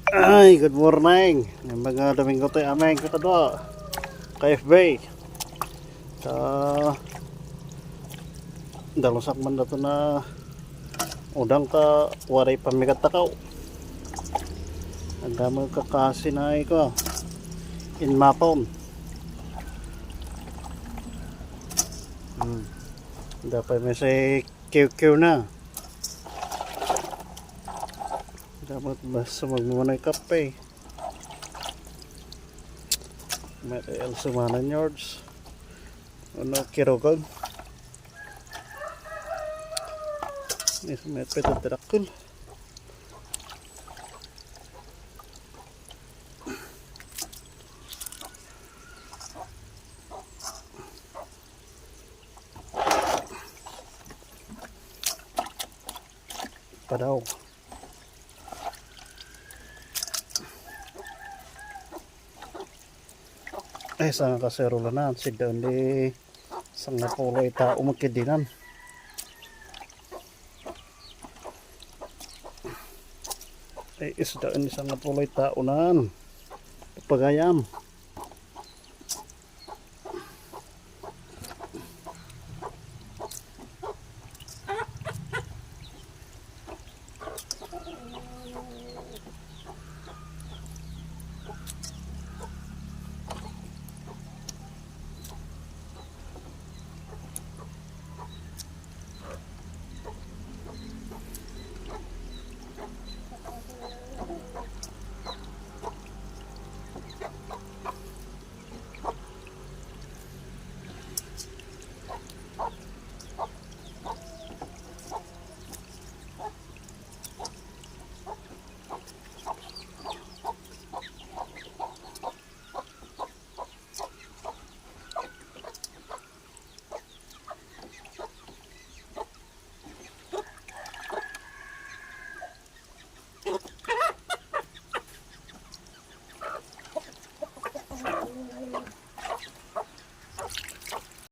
Ay, good morning. Mga Domingo tayo aming katado. KFB. Sa dalusak man na ito na udang ka waray pamigat takaw. Ang dami kakasinay ko. In mapon. Dapat may say QQ na. Dapat basta magmumuna yung kape. May tayo sumanan yards. Ano kirogod. May pwede tirakul. Padaw. Sa kaserola na si doon di sang napuloy ta umakidinan. Isda ni sang napuloy ta unan pagayam.